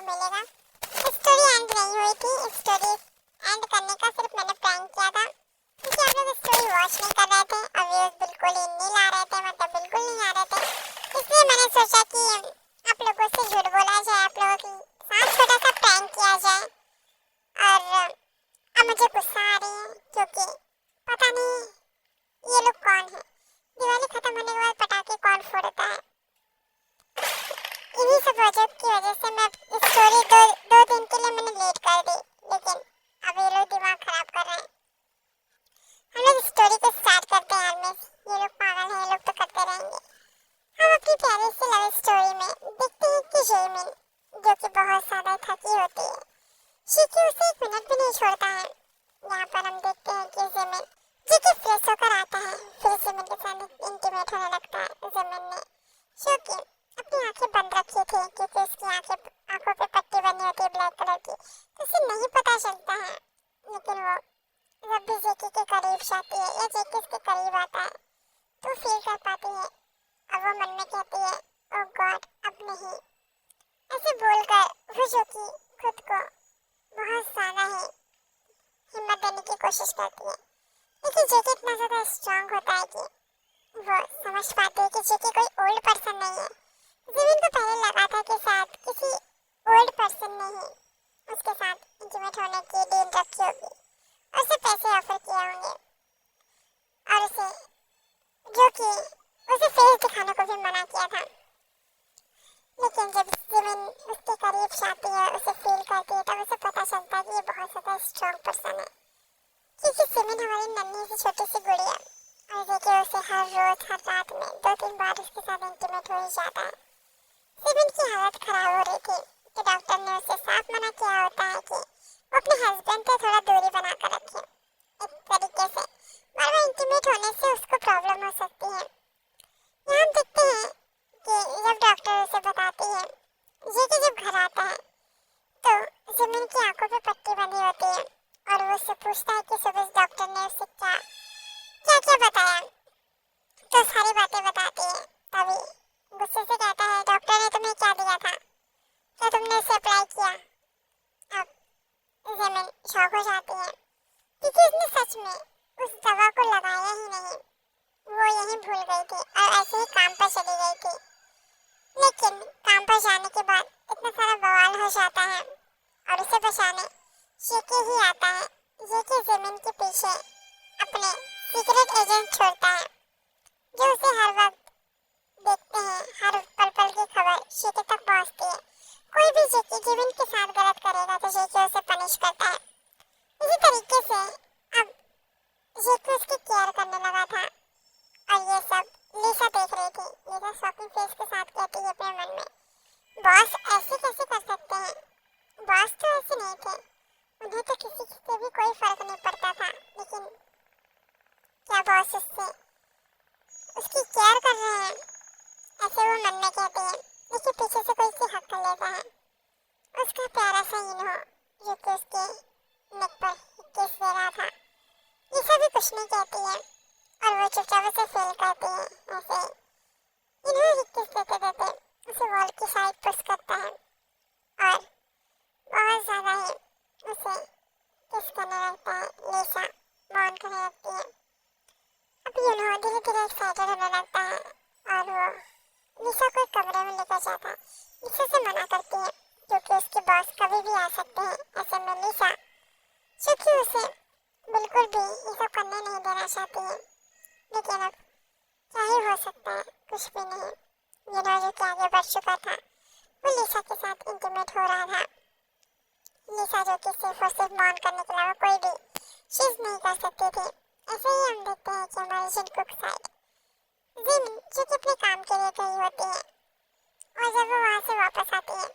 मिलेगा। Story and नहीं हुई थी, स्टोरी एंड करने का सिर्फ मैंने प्रैंक किया था क्योंकि आप लोग स्टोरी वॉच नहीं कर रहे थे और व्यूज बिल्कुल ही नहीं ला रहे थे, मतलब बिल्कुल नहीं आ रहे थे। इसलिए मैंने सोचा कि आप लोगों से झूठ बोला जाए, आप लोगों के साथ छोटा सा प्रैंक किया जाए। और अब मुझे गुस्सा आ रही है क्योंकि पता नहीं ये लोग कौन है। दिवाली खत्म होने के बाद पटाखे कौन फोड़ता है। इन्हीं सब वजह की वजह से मैं स्टोरी दो दिन के लिए मैंने लेट कर दी, लेकिन अब ये लोग दिमाग खराब कर रहे हैं। हम लोग स्टोरी को स्टार्ट करते हैं यार मिस, ये लोग पागल हैं, ये लोग तो करते रहेंगे। हम अपनी प्यारी सी लव स्टोरी में देखते हैं कि जेमिन जो कि बहुत ज़्यादा थकी होती है, शिकी उसे एक मिनट भी नहीं छोड़ता है। यहाँ पर हम देखते हैं कि जेमिन जो कि फ्रेश होकर आता है, फिर जेमिन के साथ इंटीमेट होने लगता है। जेमिन ने जो कि अपनी आंखें बंद रखी थी क्योंकि उसकी आंखों पे पट्टी बनी होती है ब्लैक कलर की, तो उसे नहीं पता चलता है। लेकिन वो जब भी जेकी के करीब जाती है या जेकी उसके करीब आता है तो फील कर पाती है और वो मन में कहती है ओह गॉड अब नहीं। ऐसे बोलकर वो जो कि खुद को बहुत ज़्यादा ही हिम्मत देने की कोशिश करती है, लेकिन जेकी इतना ज़्यादा स्ट्रांग होता है कि वो समझ पाती है कि जेकी कोई ओल्ड पर्सन नहीं है। जेमिन को पहले लगा था कि शायद किसी ओल्ड पर्सन ने ही उसके साथ इंटीमेट होने की डील रखी होगी और उसे पैसे ऑफर किए होंगे और जो कि उसे फेस दिखाने को भी मना किया था। लेकिन जब जेमिन उसके करीब जाती है, उसे फील करती है, तब उसे पता चलता है कि ये बहुत ज़्यादा स्ट्रॉन्ग पर्सन है क्योंकि जेमिन हमारी नन्ही सी छोटी सी गुड़िया और देखिए उसे हर रोज हर रात में 2-3 बार उसके साथ इंटीमेट हो ही जाता है। जेमिन की हालत खराब हो रही थी कि डॉक्टर ने उसे साफ मना किया होता है कि वो अपने हस्बैंड से थोड़ा दूरी बना कर रखे। एक तरीके से बार बार इंटीमेट होने से उसको प्रॉब्लम हो सकती है। यहाँ हम देखते हैं कि जब डॉक्टर उसे बताती है, ये कि जब घर आता है तो जेमिन की आंखों पे पट्टी बंधी होती है और वो उससे पूछता है कि सुबह डॉक्टर ने उसे क्या क्या क्या बताया, तो सारी बातें बताती है। तभी गुस्से से कहता है डॉक्टर ने तुम्हें क्या दिया था, क्या तुमने उसे अप्लाई किया। अब जेमिन शॉक हो जाती है क्योंकि उसने सच में उस दवा को लगाया ही नहीं, वो यहीं भूल गई थी और ऐसे ही काम पर चली गई थी। लेकिन काम पर जाने के बाद इतना सारा बवाल हो जाता है और उसे बचाने जेकी ही आता है। जेकी जेमिन के पीछे अपने सीक्रेट एजेंट छोड़ता है जो उसे हर वक्त देखते हैं, हर पल पल की खबर जेकी तक पहुंचती है। कोई भी जेमिन के साथ गलत करेगा तो जेकी उसे पनिश करता है। इसी तरीके से अब जेकी उसकी केयर करने लगा था और ये सब लीसा देख रही थी। लीसा शॉकिंग फेस के साथ कहती है अपने मन में बॉस ऐसे कैसे कर सकते हैं, बॉस तो ऐसे नहीं थे, उन्हें तो किसी से भी कोई फर्क नहीं पड़ता था, लेकिन क्या बॉस उसकी केयर कर रहे हैं, ऐसे वो मन में कहती है। लेकिन पीछे से कोई उसकी हक कर लेता है, उसका प्यारा सा इन्हो जो कि उसके नेक पर किस दे रहा था। लीसा भी कुछ नहीं कहती है और वो चुपचाप उसे फेल करती है। ऐसे इन्हें ही किस देते देते उसे वॉल की साइड पुश करता है और बहुत ज़्यादा ही उसे किस करने लगता है। लीसा मौन करने लगती है। अब यूनो धीरे धीरे एक्साइटेड होने लगता है और वो लीसा को एक कमरे में लेकर जाता है। लीसा से मना करती है क्योंकि उसके बॉस कभी भी आ सकते हैं। ऐसे में लीसा जो कि उसे बिल्कुल भी ये सब करने नहीं देना चाहती है, लेकिन अब क्या ही हो सकता है, कुछ भी नहीं। यूनो जो कि आगे बढ़ चुका था, वो लीसा के साथ इंटीमेट हो रहा था। लीसा जो कि सिर्फ और सिर्फ मौन करने के अलावा कोई भी चीज़ नहीं कर सकती थी। ऐसे ही हम देखते हैं कि हमारी जिनकुक साइड जिन जो कि अपने काम के लिए गई होती है और जब वो वहाँ से वापस आती है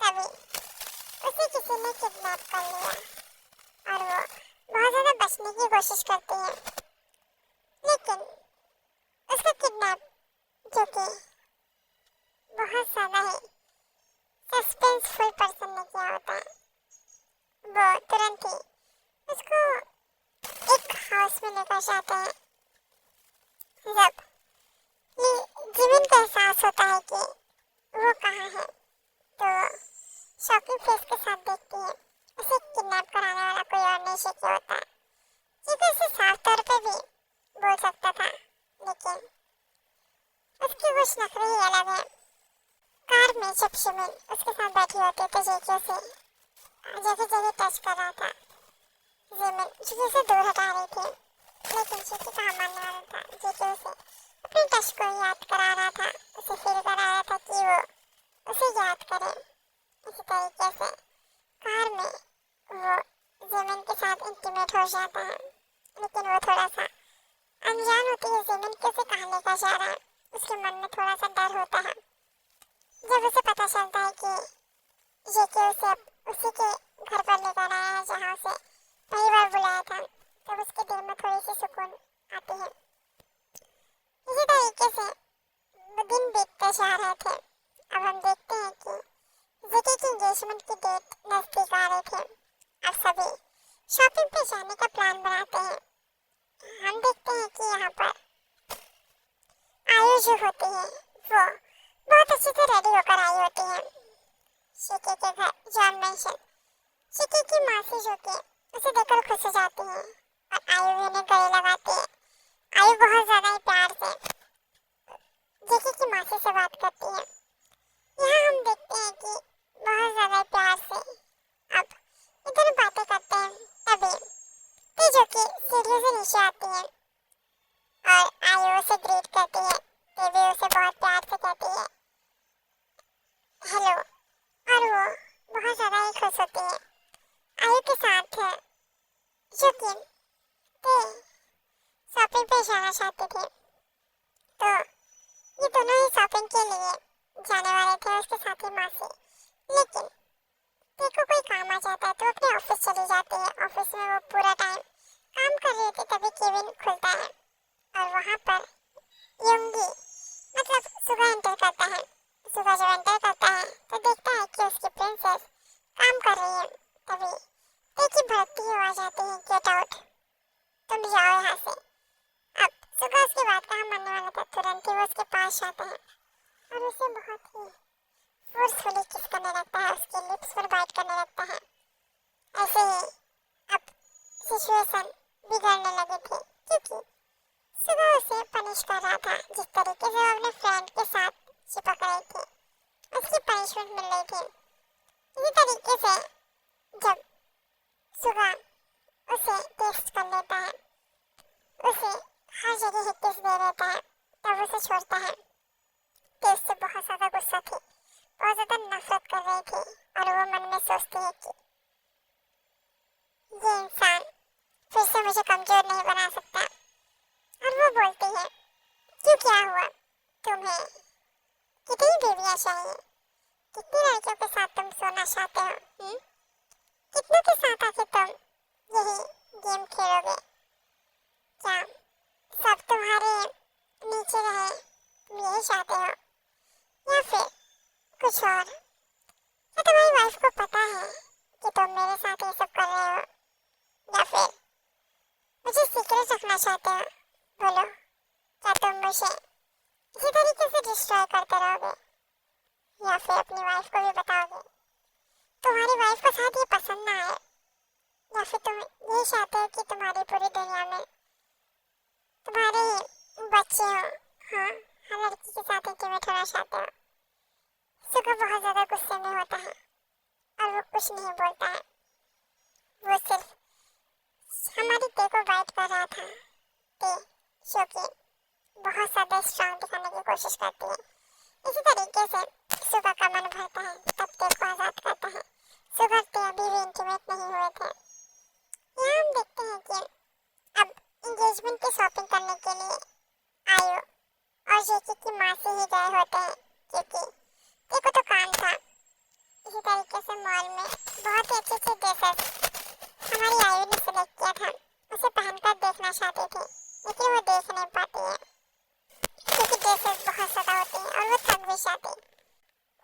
तभी उसे किसी ने किडनैप कर लिया और वो बहुत ज़्यादा बचने की कोशिश करती है, लेकिन उसका किडनैप जो कि बहुत ज़्यादा ही सस्पेंसफुल पर्सन ने किया होता है, वो तुरंत ही उसको एक हाउस में लेकर जाते हैं। जब जेमिन को एहसास होता है कि वो कहाँ है तो नहीं शेकी होता। चीकू उसे साफ तौर पे भी बोल सकता था, लेकिन उसके कुछ नखरे ही अलग है। कार में जब शिमिन उसके साथ बैठी होती तो जेकी उसे जगह जगह टच कर रहा था। जिमिन जेकी उसे दूर हटा रही थी, लेकिन जेकी कहाँ मानने वाला था। जेकी उसे अपने टच को याद करा रहा था, उसे फील करा रहा था कि वो उसे याद करे। इसी तरीके से कार में वो जिमिन के साथ इंटीमेट हो जाता है, लेकिन वो थोड़ा सा अनजान होती है जिमिन कैसे कहाँ लेकर जा रहा है। उसके मन में थोड़ा सा डर होता है। जब उसे पता चलता है कि जेके उसे उसी के घर पर लेकर आया है जहाँ उसे पहली बार बुलाया था, तब उसके दिल में थोड़ी सी सुकून आती है। इसी तरीके से वो दिन बीतते जा रहे थे। अब हम देखते हैं कि जेके की एंगेजमेंट की डेट नजदीक आ रही थी। अब सभी शॉपिंग पे जाने का प्लान बनाते हैं। हम देखते हैं कि यहाँ पर आयु जो होती है वो बहुत अच्छे से रेडी होकर आई होती है शिकी के घर जॉन मेंशन। शिकी की मासी जो कि उसे देखकर खुश हो जाती है और आयु भी उन्हें गले लगाती है। आयु बहुत ज्यादा ही प्यार से जेकी की मासी से बात करती है। यहाँ हम देखते हैं कि बहुत ज्यादा ही प्यार से अब ये दोनों बातें करते हैं। तभी ती जो कि सीढ़ियों से नीचे आती है और आयु उसे ग्रीट करती है। ती भी उसे बहुत प्यार से कहती है हेलो, और वो बहुत ज्यादा ही खुश होती है। आयु के साथ जो कि ती शॉपिंग पे जाना चाहते थे, तो ये दोनों ही शॉपिंग के लिए जाने वाले थे, उसके साथ ही मासी। लेकिन ती को कोई काम आ जाता है तो अपने ऑफिस चली जाती है। ऑफिस में वो पूरा टाइम काम कर रही थी, तभी केविन खुलता है और वहाँ पर योंगी मतलब सुगा एंटर करता है। सुगा जब एंटर करता है तो देखता है कि उसकी प्रिंसेस काम कर रही है। तभी ती की भड़कती हुई आवाज आती है गेट आउट, तुम जाओ यहाँ से। अब सुगा उसकी बात कहाँ मानने वाला था। तुरंत ही वो उसके पास जाता है और उसे बहुत ही फोर्सफुली किस करने लगता है, उसके लिप्स पर बाइट करने लगता है। ऐसे ही अब सिचुएशन बिगड़ने लगी थी, क्योंकि सुबह उसे पनिश कर रहा था। जिस तरीके से वो अपने फ्रेंड के साथ चिपक रही थी, उसकी पनिशमेंट मिल रही थी। इसी तरीके से जब सुबह उसे टेस्ट कर लेता है, उसे हर जगह ही किस दे देता है, तब उसे छोड़ता है। टेस्ट से बहुत ज्यादा गुस्सा थी, बहुत ज्यादा नफरत कर रही थी और वो मन में सोचती है कि ये इंसान फिर से मुझे कमजोर नहीं बना सकता। और वो बोलती है क्यों, क्या हुआ, तुम्हें कितनी बीवियां चाहिए, कितनी लड़कियों के साथ तुम सोना चाहते हो, कितनों के साथ आके तुम यही गेम खेलोगे? क्या सब तुम्हारे नीचे रहे, तुम यही चाहते हो, या फिर कुछ और? क्या तुम्हारी वाइफ को पता है कि तुम मेरे साथ ये सब कर रहे हो, या फिर मुझे सीक्रेट रखना चाहते हो? बोलो, क्या तुम मुझे इसी तरीके से डिस्ट्रॉय करते रहोगे, या फिर अपनी वाइफ को भी बताओगे? तुम्हारी वाइफ को शायद ये पसंद ना आए, या फिर तुम ये चाहते हो कि तुम्हारी पूरी दुनिया में तुम्हारे ही बच्चे हो। हाँ, हर लड़की के साथ इंटीमेट होना चाहते हो। सुगा बहुत ज्यादा गुस्से में होता है और वो कुछ नहीं बोलता है। वो सिर्फ हमारी टे को वाइट कर रहा था। टे जो कि बहुत ज्यादा स्ट्रांग दिखाने की कोशिश करती है। इसी तरीके से सुगा का मन भरता है, तब टे को आजाद करता है। सुगा टे अभी भी इंटीमेट नहीं हुए थे। यहाँ हम देखते हैं कि अब एंगेजमेंट की शॉपिंग करने के लिए आयु और जेकी की माँ से ही गए होते हैं, क्योंकि टे को तो काम था। इसी तरीके से मॉल में बहुत ही अच्छे अच्छे ड्रेसेस हमारी आयु ने सिलेक्ट किया था, उसे पहनकर देखना चाहती थी, लेकिन वो देख नहीं पाती है क्योंकि ड्रेसेस बहुत ज्यादा होती हैं और वो थक भी जाती।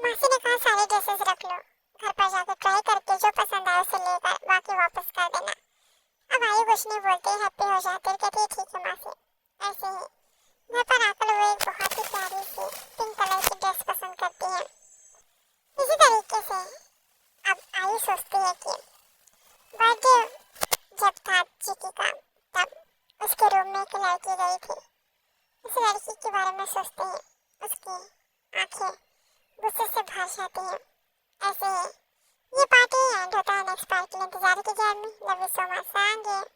मासी ने कहा सारे ड्रेसेस रख लो, घर पर जाकर ट्राई करके जो पसंद आए उसे लेकर बाकी वापस कर देना। अब आयु कुछ नहीं बोलती, हैप्पी हो जाती है, कहती है ठीक है मासी। ऐसे ही घर पर आकर वो एक बहुत ही प्यारी सी पिंक कलर की ड्रेस पसंद करती है। इसी तरीके से अब आयु सोचती है कि बर्थडे एक लड़की गई थी। उस लड़की के बारे में सोचते ही उसकी आंखें गुस्से से भर जाती हैं। ऐसे ही ये पार्ट एंड होता है। नेक्स्ट पार्ट के लिए इंतजार कीजिए। Love you so much.